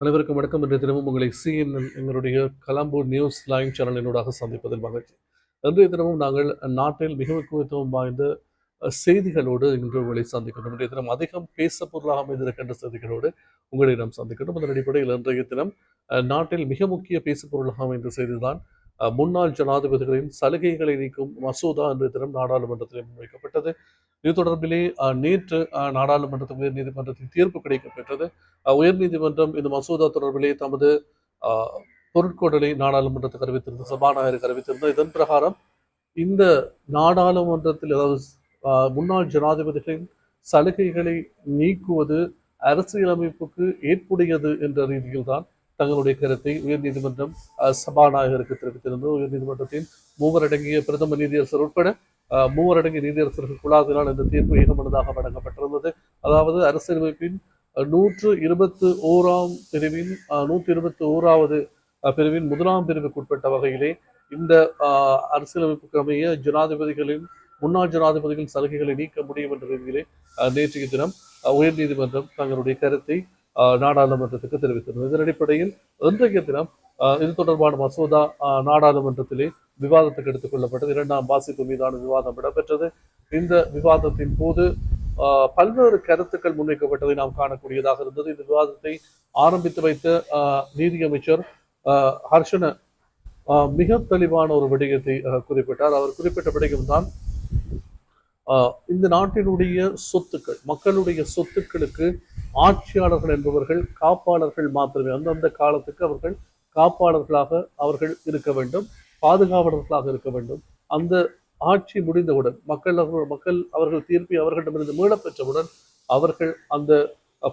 அனைவருக்கும் வணக்கம். இன்றைய தினமும் உங்களை சிஎன்என் எங்களுடைய கலம்பூர் நியூஸ் லைவ் சேனலினூடாக சந்திப்பதில் மகிழ்ச்சி. இன்றைய தினமும் நாங்கள் நாட்டில் மிக முக்கியத்துவம் வாய்ந்த செய்திகளோடு இன்று உங்களை சந்திக்கணும். இன்றைய தினம் அதிகம் பேச பொருளாக அமைந்திருக்கின்ற செய்திகளோடு உங்களை நாம் சந்திக்கணும். அதன் அடிப்படையில் இன்றைய தினம் நாட்டில் மிக முக்கிய பேசு பொருளாக அமைந்த செய்திதான் முன்னாள் ஜனாதிபதிகளின் சலுகைகளை நீக்கும் மசோதா இன்றைய தினம் நாடாளுமன்றத்தில் முன்வைக்கப்பட்டது. இது தொடர்பிலே நேற்று நாடாளுமன்ற உயர் நீதிமன்றத்தின் தீர்ப்பு கிடைக்கப்பெற்றது. உயர் நீதிமன்றம் இந்த மசோதா தொடர்பிலே தமது பொருட்கொடலை நாடாளுமன்றத்துக்கு அறிவித்திருந்த சபாநாயகருக்கு அறிவித்திருந்தார். இதன் பிரகாரம் இந்த நாடாளுமன்றத்தில், அதாவது முன்னாள் ஜனாதிபதிகளின் சலுகைகளை நீக்குவது அரசியலமைப்புக்கு ஏற்புடையது என்ற ரீதியில் தான் தங்களுடைய கருத்தை உயர்நீதிமன்றம் சபாநாயகருக்கு தெரிவித்திருந்தது. உயர்நீதிமன்றத்தின் மூவரடங்கிய பிரதம நீதியரசர் உட்பட மூவரடங்கிய நீதியரசர்கள் குழாத்தினால் இந்த தீர்ப்பு ஏகமனதாக வழங்கப்பட்டிருந்தது. அதாவது அரசியலமைப்பின் 121 பிரிவின் 121வது பிரிவின் முதலாம் பிரிவுக்குட்பட்ட வகையிலே இந்த அரசியலமைப்புக்கு அமைய முன்னாள் ஜனாதிபதிகளின் சலுகைகளை நீக்க முடியும் என்ற ரீதியிலே நேற்றைய தினம் உயர்நீதிமன்றம் தங்களுடைய கருத்தை நாடாளுமன்றத்துக்கு தெரிவித்தது. இதன் அடிப்படையில் இன்றைய தினம் இது தொடர்பான மசோதா நாடாளுமன்றத்திலே விவாதத்துக்கு எடுத்துக் கொள்ளப்பட்டது. 2ஆம் வாசிப்பு மீதான விவாதம் இடம்பெற்றது. இந்த விவாதத்தின் போது பல்வேறு கருத்துக்கள் முன்வைக்கப்பட்டதை நாம் காணக்கூடியதாக இருந்தது. இந்த விவாதத்தை ஆரம்பித்து வைத்த நீதியமைச்சர் ஹர்ஷன மிக தெளிவான ஒரு விடயத்தை குறிப்பிட்டார். அவர் குறிப்பிட்ட விடயம் தான் இந்த நாட்டினுடைய சொத்துக்கள், மக்களுடைய சொத்துக்களுக்கு ஆட்சியாளர்கள் என்பவர்கள் காப்பாளர்கள் மாத்திரமே. அந்தந்த காலத்துக்கு அவர்கள் காப்பாளர்களாக அவர்கள் இருக்க வேண்டும், பாதுகாவலர்களாக இருக்க வேண்டும். அந்த ஆட்சி முடிந்தவுடன் மக்கள் அவர்கள் தீர்ப்பை அவர்களிடமிருந்து மீளப்பெற்றவுடன் அவர்கள் அந்த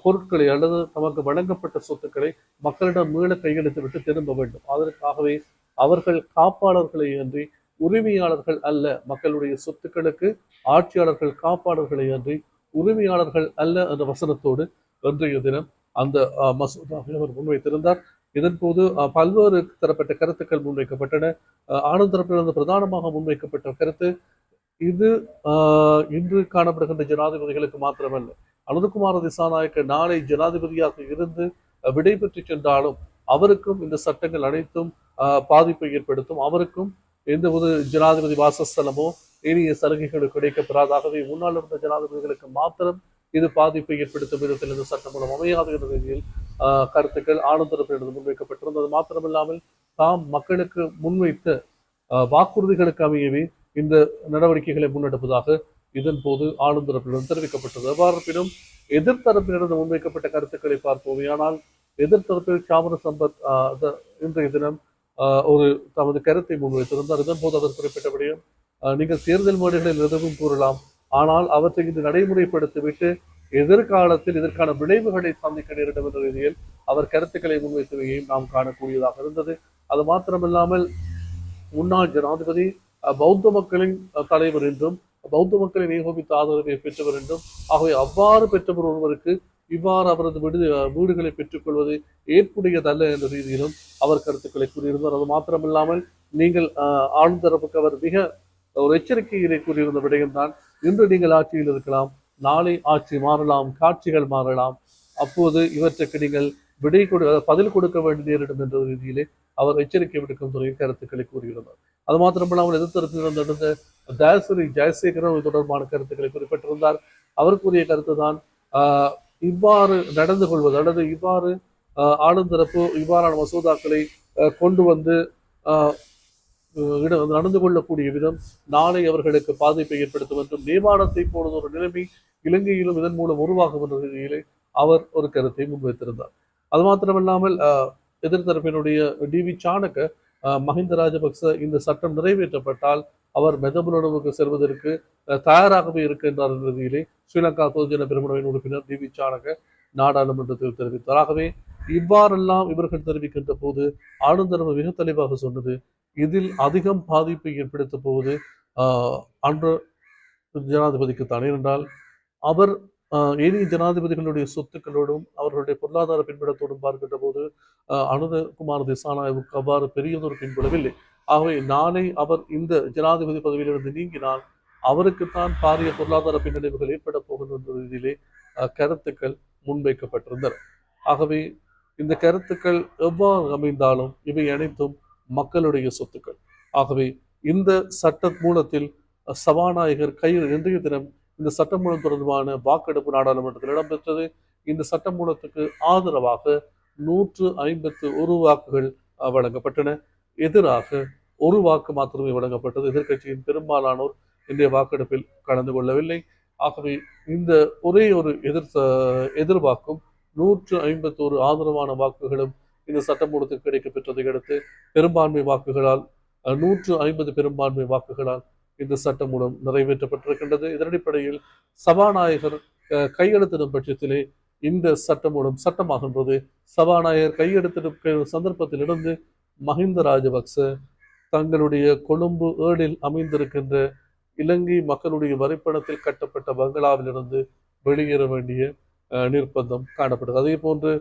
பொருட்களை அல்லது தமக்கு வழங்கப்பட்ட சொத்துக்களை மக்களிடம் மீள கையெழுத்து விட்டு திரும்ப வேண்டும். அதற்காகவே அவர்கள் காப்பாளர்களை அன்றி உரிமையாளர்கள் அல்ல. மக்களுடைய சொத்துக்களுக்கு ஆட்சியாளர்கள் காப்பாளர்களை அன்றி உரிமையாளர்கள் அல்ல என்ற வசனத்தோடு இன்றைய தினம் அந்த மசோதாவை அவர் முன்வைத்திருந்தார். இதன் போது பல்வேறு தரப்பட்ட கருத்துக்கள் முன்வைக்கப்பட்டன. ஆனந்த் தரப்பிலிருந்து பிரதானமாக முன்வைக்கப்பட்ட கருத்து, இது இன்று காணப்படுகின்ற ஜனாதிபதிகளுக்கு மாத்திரமல்ல, அனுரகுமார திசாநாயக்க நாளை ஜனாதிபதியாக இருந்து விடை பெற்று சென்றாலும் அவருக்கும் இந்த சட்டங்கள் அனைத்தும் பாதிப்பை ஏற்படுத்தும். அவருக்கும் எந்த ஒரு ஜனாதிபதி வாசஸ்தலமோ ஏனைய சலுகைகள் கிடைக்கப்பெறாதாகவே முன்னாள் இருந்த ஜனாதிபதிகளுக்கு மாத்திரம் இது பாதிப்பை ஏற்படுத்தும் விதத்தில் இந்த சட்டம் மூலம் அமையாது என்ற ரீதியில் கருத்துக்கள் ஆனந்தரப்பிலிருந்து முன்வைக்கப்பட்டிருந்தது. மாத்திரமில்லாமல் தாம் மக்களுக்கு முன்வைத்த வாக்குறுதிகளுக்கு அமையவே இந்த நடவடிக்கைகளை முன்னெடுப்பதாக இதன் போது ஆளுந்தரப்பிலிருந்து தெரிவிக்கப்பட்டது. எவ்வாறு எதிர்த்தரப்பிலிருந்து முன்வைக்கப்பட்ட கருத்துக்களை பார்ப்போம். ஆனால் எதிர்த்தரப்பில் சாமர சம்பத் இன்றைய தினம் ஒரு தமது கருத்தை முன்வைத்திருந்தார். இதன் போது அவர் குறிப்பிட்டபடியும் நீங்கள் தேர்தல் மேடைகளில் எதுவும் கூறலாம், ஆனால் அவற்றை இன்று நடைமுறைப்படுத்திவிட்டு எதிர்காலத்தில் இதற்கான விளைவுகளை சந்திக்க நேரிடும் என்ற ரீதியில் அவர் கருத்துக்களை முன்வைத்தவையும் நாம் காணக்கூடியதாக இருந்தது. அது மாத்திரமில்லாமல் முன்னாள் ஜனாதிபதி பௌத்த மக்களின் தலைவர் என்றும் பௌத்த மக்களின் ஏகோபித்த ஆதரவை பெற்றவர் என்றும், ஆகவே அவ்வாறு பெற்றவர் ஒருவருக்கு இவ்வாறு அவரது வீடுகளை பெற்றுக்கொள்வது ஏற்புடையதல்ல என்ற ரீதியிலும் அவர் கருத்துக்களை கூறியிருந்தார். அது மாத்திரமில்லாமல் நீங்கள் ஆளுந்தரப்புக்கு அவர் மிக ஒரு எச்சரிக்கையிலே கூறியிருந்த விடயம்தான், இன்று நீங்கள் ஆட்சியில் இருக்கலாம், நாளை ஆட்சி மாறலாம், காட்சிகள் மாறலாம், அப்போது இவற்றுக்கு நீங்கள் பதில் கொடுக்க வேண்டிய நேரிடும் என்ற ரீதியிலே அவர் எச்சரிக்கை விடுக்கும் துறையில் கருத்துக்களை கூறியிருந்தார். அது மாத்திரமில்லாமல் எதிர்த்தரப்பில் நடந்த தயஸ்ரீ ஜெயசேகரன் தொடர்பான கருத்துக்களை குறிப்பிட்டிருந்தார். அவர் கூறிய கருத்து தான், இவ்வாறு நடந்து கொள்வது அல்லது இவ்வாறு ஆளுந்தரப்பு இவ்வாறான மசோதாக்களை கொண்டு வந்து நடந்து கொள்ளக்கூடிய விதம் நாளை அவர்களுக்கு பாதிப்பை ஏற்படுத்தும் என்றும், நேபாளத்தை போனது ஒரு நிலைமை இலங்கையிலும் இதன் மூலம் உருவாகும் என்ற ரீதியிலே அவர் ஒரு கருத்தை முன்வைத்திருந்தார். அது மாத்திரமில்லாமல் எதிர்த்தரப்பினுடைய டிவி சாணக்க மஹிந்த ராஜபக்ச இந்த சட்டம் நிறைவேற்றப்பட்டால் அவர் மெதபுலனுக்கு செல்வதற்கு தயாராகவே இருக்கின்றார் என்ற ரீதியிலே ஸ்ரீலங்கா பொதுஜன பெருமுனவின் உறுப்பினர் டிவி சாணக்க நாடாளுமன்றத்தில் தெரிவித்தார். ஆகவே இவ்வாறெல்லாம் இவர்கள் தெரிவிக்கின்ற போது ஆளுந்தரப்பு மிக தெளிவாக சொன்னது, இதில் அதிகம் பாதிப்பை ஏற்படுத்த போவது அன்று ஜனாதிபதிக்கு தான். ஏனென்றால் அவர் ஏனைய ஜனாதிபதிகளுடைய சொத்துக்களோடும் அவர்களுடைய பொருளாதார பின்புலத்தோடும் பார்க்கின்ற போது அனுரகுமார் திசாநாயகவுக்கு அவ்வாறு பெரியதொரு பின்புலவில்லை. ஆகவே நாளை அவர் இந்த ஜனாதிபதி பதவியிலிருந்து நீங்கினால் அவருக்குத்தான் பாரிய பொருளாதார பின்னடைவுகள் ஏற்பட போகின்ற ரீதியிலே கருத்துக்கள் முன்வைக்கப்பட்டிருந்தன. ஆகவே இந்த கருத்துக்கள் எவ்வாறு அமைந்தாலும் இவை அனைத்தும் மக்களுடைய சொத்துக்கள். ஆகவே இந்த சட்ட மூலத்தில் சபாநாயகர் கையில் இன்றைய தினம் இந்த சட்டமூலம் தொடர்பான வாக்கெடுப்பு நாடாளுமன்றத்தில் இடம்பெற்றது. இந்த சட்டமூலத்துக்கு ஆதரவாக 151 வாக்குகள் வழங்கப்பட்டன. எதிராக ஒரு வாக்கு மாத்திரமே வழங்கப்பட்டது. எதிர்க்கட்சியின் பெரும்பாலானோர் இன்றைய வாக்கெடுப்பில் கலந்து கொள்ளவில்லை. ஆகவே இந்த ஒரே ஒரு எதிர்வாக்கும் 151 ஆதரவான வாக்குகளும் இந்த சட்டமூலத்துக்கு கிடைக்கப்பெற்றதை அடுத்து பெரும்பான்மை வாக்குகளால் 150 பெரும்பான்மை வாக்குகளால் இந்த சட்டம் மூலம் நிறைவேற்றப்பட்டிருக்கின்றது. இதன் அடிப்படையில் சபாநாயகர் கையெழுத்திடும் பட்சத்திலே இந்த சட்டம் மூலம் சட்டமாகின்றது. சபாநாயகர் கையெழுத்திடும் சந்தர்ப்பத்திலிருந்து மஹிந்த ராஜபக்ச தங்களுடைய கொழும்பு 7 அமைந்திருக்கின்ற இலங்கை மக்களுடைய வரிப்பணத்தில் கட்டப்பட்ட பங்களாவிலிருந்து வெளியேற வேண்டிய நிர்பந்தம் காணப்பட்டது. அதே போன்று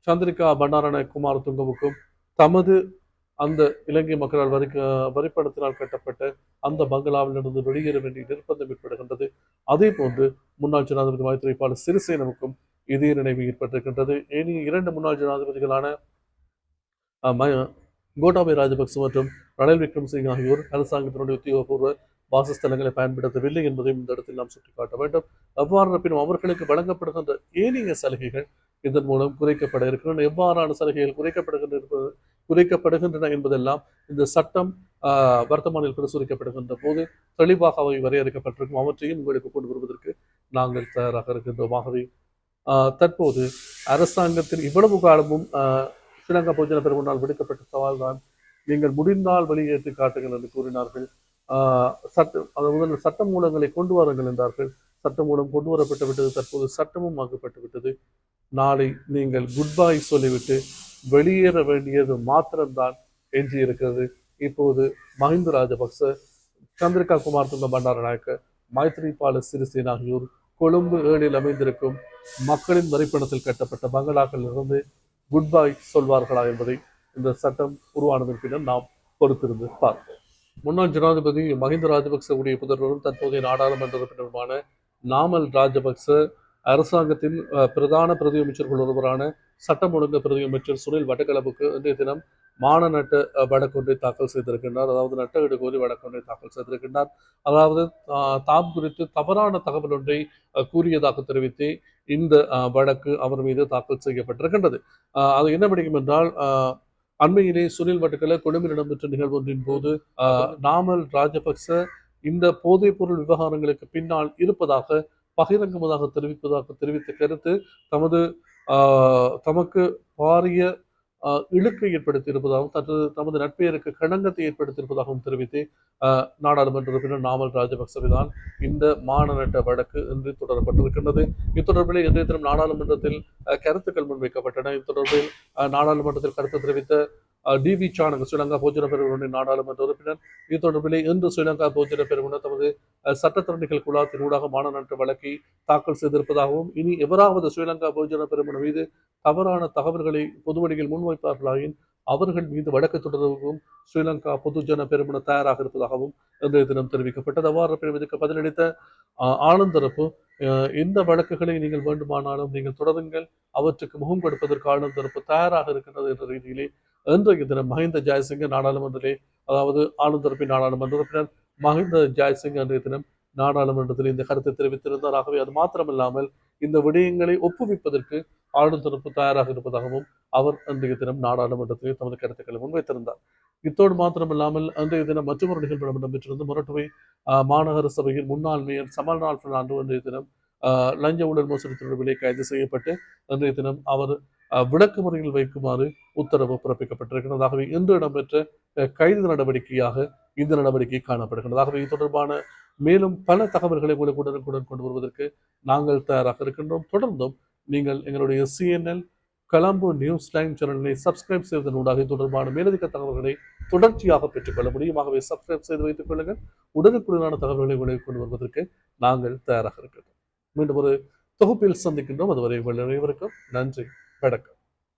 சந்திரிகா பண்டாரநாயக்க குமாரதுங்கவுக்கும் தமது அந்த இலங்கை மக்களால் வரிப்பணத்தினால் கட்டப்பட்ட அந்த பங்களாவிலிருந்து வெளியேற வேண்டிய நிர்பந்தம் ஏற்படுகின்றது. அதே போன்று முன்னாள் ஜனாதிபதி மைத்ரிபால சிறிசேனவுக்கும் இதே நினைவு ஏற்பட்டிருக்கின்றது. இனி 2 முன்னாள் ஜனாதிபதிகளான கோட்டாபய ராஜபக்ச மற்றும் ரணில் விக்ரமசிங்க ஆகியோர் அரசாங்கத்தினுடைய உத்தியோகபூர்வ வாசஸ்தலங்களை பயன்படுத்தவில்லை என்பதையும் இந்த இடத்தில் நாம் சுட்டிக்காட்ட வேண்டும். எவ்வாறு இருப்பினும் அவர்களுக்கு வழங்கப்படுகின்ற ஏனைய சலுகைகள் இதன் மூலம் குறைக்கப்பட இருக்கின்றன. எவ்வாறான சலுகைகள் குறைக்கப்படுகின்றன என்பதெல்லாம் இந்த சட்டம் வர்த்தமானில் பிரசுரிக்கப்படுகின்ற போது தெளிவாக அவை வரையறுக்கப்பட்டிருக்கும். அவற்றையும் உங்களுக்கு கொண்டு வருவதற்கு நாங்கள் தயாராக இருக்கின்றோம். ஆகவே தற்போது அரசாங்கத்தின் இவ்வளவு காலமும் ஸ்ரீலங்கா பொதுஜன பெரமுனால் விடுக்கப்பட்ட சவால் தான் நீங்கள் முடிந்தால் வெளியேற்றி காட்டுங்கள் என்று கூறினார்கள். முதல் சட்ட மூலங்களை கொண்டு வாருங்கள் என்றார்கள். சட்ட மூலம் கொண்டு வரப்பட்டு விட்டது. தற்போது சட்டமும் ஆக்கப்பட்டு விட்டது. நாளை நீங்கள் குட் பை சொல்லிவிட்டு வெளியேற வேண்டியது மாத்திரம்தான் எஞ்சி இருக்கிறது. இப்போது மஹிந்த ராஜபக்ச, சந்திரிகா குமாரதுங்க பண்டாரநாயக்க, மைத்ரிபால சிறிசேன ஆகியோர் கொழும்பு 7 அமைந்திருக்கும் மக்களின் வரிப்பணத்தில் கட்டப்பட்ட பங்களாக்களில் இருந்து குட் பை சொல்வார்களா என்பதை இந்த சட்டம் உருவானதன் பின்னர் நாம் பொறுத்திருந்து பார்ப்போம். முன்னாள் ஜனாதிபதி மஹிந்த ராஜபக்சவுடைய புதல்வரும் தற்போதைய நாடாளுமன்ற உறுப்பினருமான நாமல் ராஜபக்ச அரசாங்கத்தின் பிரதான பிரதி அமைச்சர்கள் ஒருவரான சட்டம் ஒழுங்கு பிரதி அமைச்சர் சுனில் வடகலவுக்கு இன்றைய தினம் மானநட்ட வழக்கொன்றை தாக்கல் செய்திருக்கின்றார். அதாவது நட்டஈடு கோரி வழக்கொன்றை தாக்கல் செய்திருக்கின்றார். அதாவது தாம் குறித்து தவறான தகவல் ஒன்றை கூறியதாக தெரிவித்து இந்த வழக்கு அவர் மீது தாக்கல் செய்யப்பட்டிருக்கின்றது. அது என்ன படிக்கும் என்றால் அண்மையிலே சுனில் வடகல கொழும்பில் இடம்பெற்ற நிகழ்வு ஒன்றின் போது நாமல் ராஜபக்ச இந்த போதைப் பொருள் விவகாரங்களுக்கு பின்னால் இருப்பதாக பகிரங்கமாக தெரிவித்த கருத்து தமக்கு பாரிய இழுக்கை ஏற்படுத்தி இருப்பதாகவும் தமது நட்பெயருக்கு களங்கத்தை ஏற்படுத்தி இருப்பதாகவும் தெரிவித்து நாடாளுமன்ற உறுப்பினர் நாமல் ராஜபக்சவிதான் இந்த மானநட்ட வழக்கு இன்று தொடரப்பட்டிருக்கின்றது. இத்தொடர்பில் இன்றைய தினம் நாடாளுமன்றத்தில் கருத்துக்கள் முன்வைக்கப்பட்டன. இத்தொடர்பில் நாடாளுமன்றத்தில் கருத்து தெரிவித்த டிவி சாணக ஸ்ரீலங்கா பொதுஜன பெரமுன நாடாளுமன்ற உறுப்பினர் இத்தொடர்பிலே இன்று ஸ்ரீலங்கா பொதுஜன பெரமுன தமது சட்டத்தரணிகள் குழாத்தின் ஊடாக மானநட்ட வழக்கை தாக்கல் செய்திருப்பதாகவும் இனி எவராவது ஸ்ரீலங்கா பொதுஜன பெரமுன மீது தவறான தகவல்களை பொதுவெளியில் முன்வைப்பார்களாயின் அவர்கள் மீது வழக்கு தொடர்பும் ஸ்ரீலங்கா பொதுஜன பெரமுன தயாராக இருப்பதாகவும் இன்றைய தினம் தெரிவிக்கப்பட்டது. அவ்வாறு இதுக்கு பதிலளித்த ஆனந்தரப்பு எந்த வழக்குகளை நீங்கள் வேண்டுமானாலும் நீங்கள் தொடருங்கள், அவற்றுக்கு முகம் கொடுப்பதற்கு ஆனந்தரப்பு தயாராக இருக்கின்றது என்ற ரீதியிலே இன்றைய தினம் மஹிந்த ஜெயசிங்க நாடாளுமன்றத்திலே, அதாவது ஆளுந்தரப்பின் நாடாளுமன்ற உறுப்பினர் மஹிந்த ஜெயசிங்க அன்றைய தினம் நாடாளுமன்றத்தில் இந்த கருத்தை தெரிவித்திருந்தார். ஆகவே அது மாத்திரமில்லாமல் இந்த விடயங்களை ஒப்புவிப்பதற்கு ஆளுந்தரப்பு தயாராக இருப்பதாகவும் அவர் அன்றைய தினம் நாடாளுமன்றத்திலே தமது கருத்துக்களை முன்வைத்திருந்தார். இத்தோடு மாத்திரமில்லாமல் அன்றைய தினம் மற்றொரு நிகழ்வு இடம்பெற்றிருந்த முரட்டுவை மாநகர சபையின் முன்னாள் மேயர் சமல்நாள் பெர்னாண்டோ அன்றைய தினம் லஞ்ச ஊழல் மோசடி தொடர்பிலே கைது செய்யப்பட்டு அன்றைய தினம் அவர் விளக்கு முறையில் வைக்குமாறு உத்தரவு பிறப்பிக்கப்பட்டிருக்கிறது. ஆகவே இன்று இடம்பெற்ற கைது நடவடிக்கையாக இந்த நடவடிக்கை காணப்படுகிறது. ஆகவே இது தொடர்பான மேலும் பல தகவல்களை உங்களுக்கு உடனுக்குடன் கொண்டு வருவதற்கு நாங்கள் தயாராக இருக்கின்றோம். தொடர்ந்தும் நீங்கள் எங்களுடைய CNN கொலம்போ நியூஸ் டைம் சேனலை சப்ஸ்கிரைப் செய்வதன் ஊடாக தொடர்பான மேலதிக தகவல்களை தொடர்ச்சியாக பெற்றுக்கொள்ள முடியும். ஆகவே சப்ஸ்கிரைப் செய்து வைத்துக் கொள்ளுங்கள். உடனுக்குடனான தகவல்களை உங்களுக்கு கொண்டு வருவதற்கு நாங்கள் தயாராக இருக்கின்றோம். மீண்டும் ஒரு தொகுப்பில் சந்திக்கின்றோம். அதுவரை உங்கள் அனைவருக்கும் நன்றி, வணக்கம்.